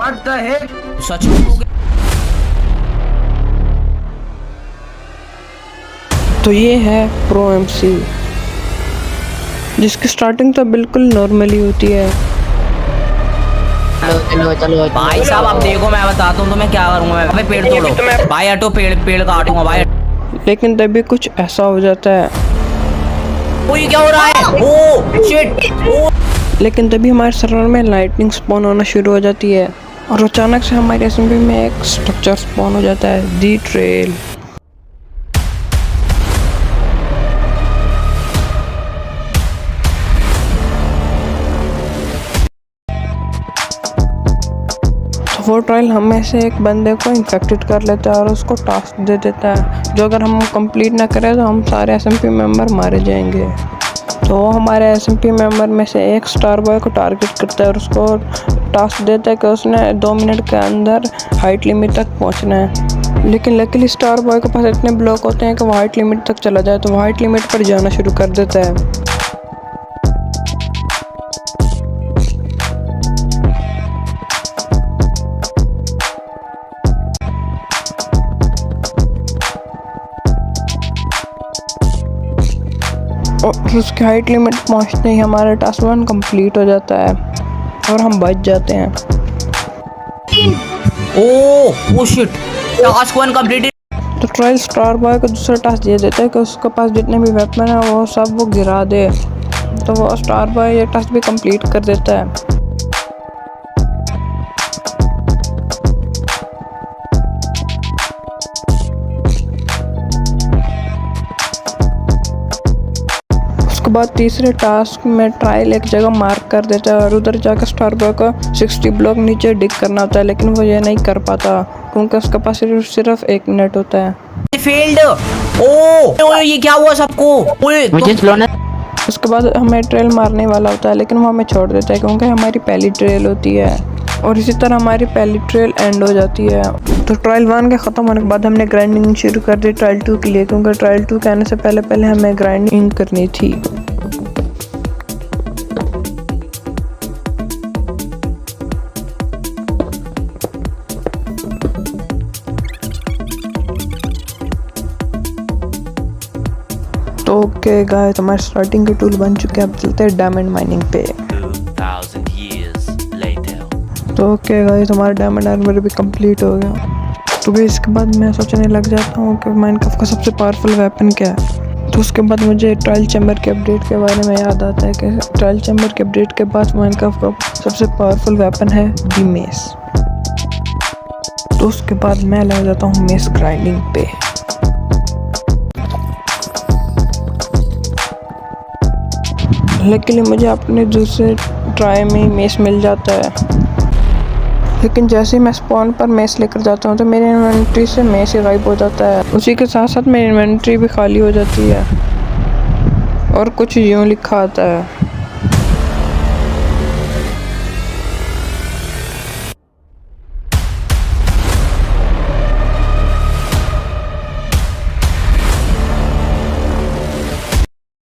What the heck. सच में। तो ये है प्रो एमसी, जिसकी स्टार्टिंग तो बिल्कुल नॉर्मली होती है। चलो भाई साहब अब देखो मैं बताता हूँ तुम्हें क्या करूंगा मैं। पेड़ तोड़ो भाई, हटो, पेड़ काटूंगा भाई। लेकिन तभी कुछ ऐसा हो जाता है। ये क्या हो रहा है? Oh shit. लेकिन तभी हमारे सर्वर में लाइटनिंग स्पॉन होना शुरू हो जाती है और अचानक से हमारे एसएमपी में एक स्ट्रक्चर स्पॉन हो जाता है, दी ट्रेल। वो ट्रायल हम में से एक बंदे को इन्फेक्टेड कर लेता है और उसको टास्क दे देता है, जो अगर हम कंप्लीट ना करें तो हम सारे एसएमपी मेंबर मारे जाएंगे। तो वो हमारे एसएमपी मेंबर में से एक स्टार बॉय को टारगेट करता है और उसको टास्क देता है कि उसने 2 मिनट के अंदर हाइट लिमिट तक पहुंचना है। लेकिन लकीली स्टार बॉय के पास इतने ब्लॉक होते हैं कि वो हाइट लिमिट तक चला जाए, तो वो हाइट लिमिट पर जाना शुरू कर देता है। और उसकी हाइट लिमिट पहुंचते ही हमारा टास्क 1 कंप्लीट हो जाता है और हम बच जाते हैं। Oh shit, task 1 completed. तो ट्रायल स्टार बॉय को दूसरा टास्क ये देता है कि उसके पास जितने भी वेपन है वो सब वो गिरा दे। तो वो स्टार बॉय ये टास्क भी कंप्लीट कर देता है। उसके बाद तीसरे टास्क में ट्रायल एक जगह मार्क कर देता है और उधर जाकर स्टार बॉय को 60 ब्लॉक नीचे डिग करना होता है, लेकिन वो ये नहीं कर पाता क्योंकि उसके पास सिर्फ 1 मिनट होता है। फेल्ड। ओ ये क्या हुआ सबको? उसके बाद हमें ट्रेल मारने वाला होता है, लेकिन वो हमें छोड़ देता है क्योंकि हमारी पहली ट्रेल होती है और इसी तरह हमारी पहली ट्रेल एंड हो जाती है। तो ट्रायल 1 के ख़त्म होने के बाद हमने ग्राइंडिंग शुरू कर दी ट्रायल 2 के लिए, क्योंकि ट्रायल 2 के आने से पहले हमें ग्राइंडिंग करनी थी। तो ओके गाइस, हमारे स्टार्टिंग के टूल बन चुके हैं। अब चलते हैं डायमंड माइनिंग पे। 2000 years later. तो ओके गाइस, हमारा डायमंड आर्मर भी कंप्लीट हो गया। तो गाइस इसके बाद मैं सोचने लग जाता हूँ कि माइनक्राफ्ट का सबसे पावरफुल वेपन क्या है। तो उसके बाद मुझे ट्रायल चैम्बर के अपडेट के बारे में याद आता है कि ट्रायल चैम्बर के अपडेट के बाद माइनक्राफ्ट का सबसे पावरफुल वेपन है दी मेस। तो उसके बाद मैं लग जाता हूँ मेस ग्राइंडिंग पे। लेकिन मुझे अपने दूसरे ट्राई में मेस मिल जाता है, लेकिन जैसे ही मैं स्पॉन पर मेस लेकर जाता हूँ तो मेरी इन्वेंट्री से मेस ही गायब हो जाता है। उसी के साथ साथ मेरी इन्वेंट्री भी खाली हो जाती है और कुछ यूँ लिखा आता है,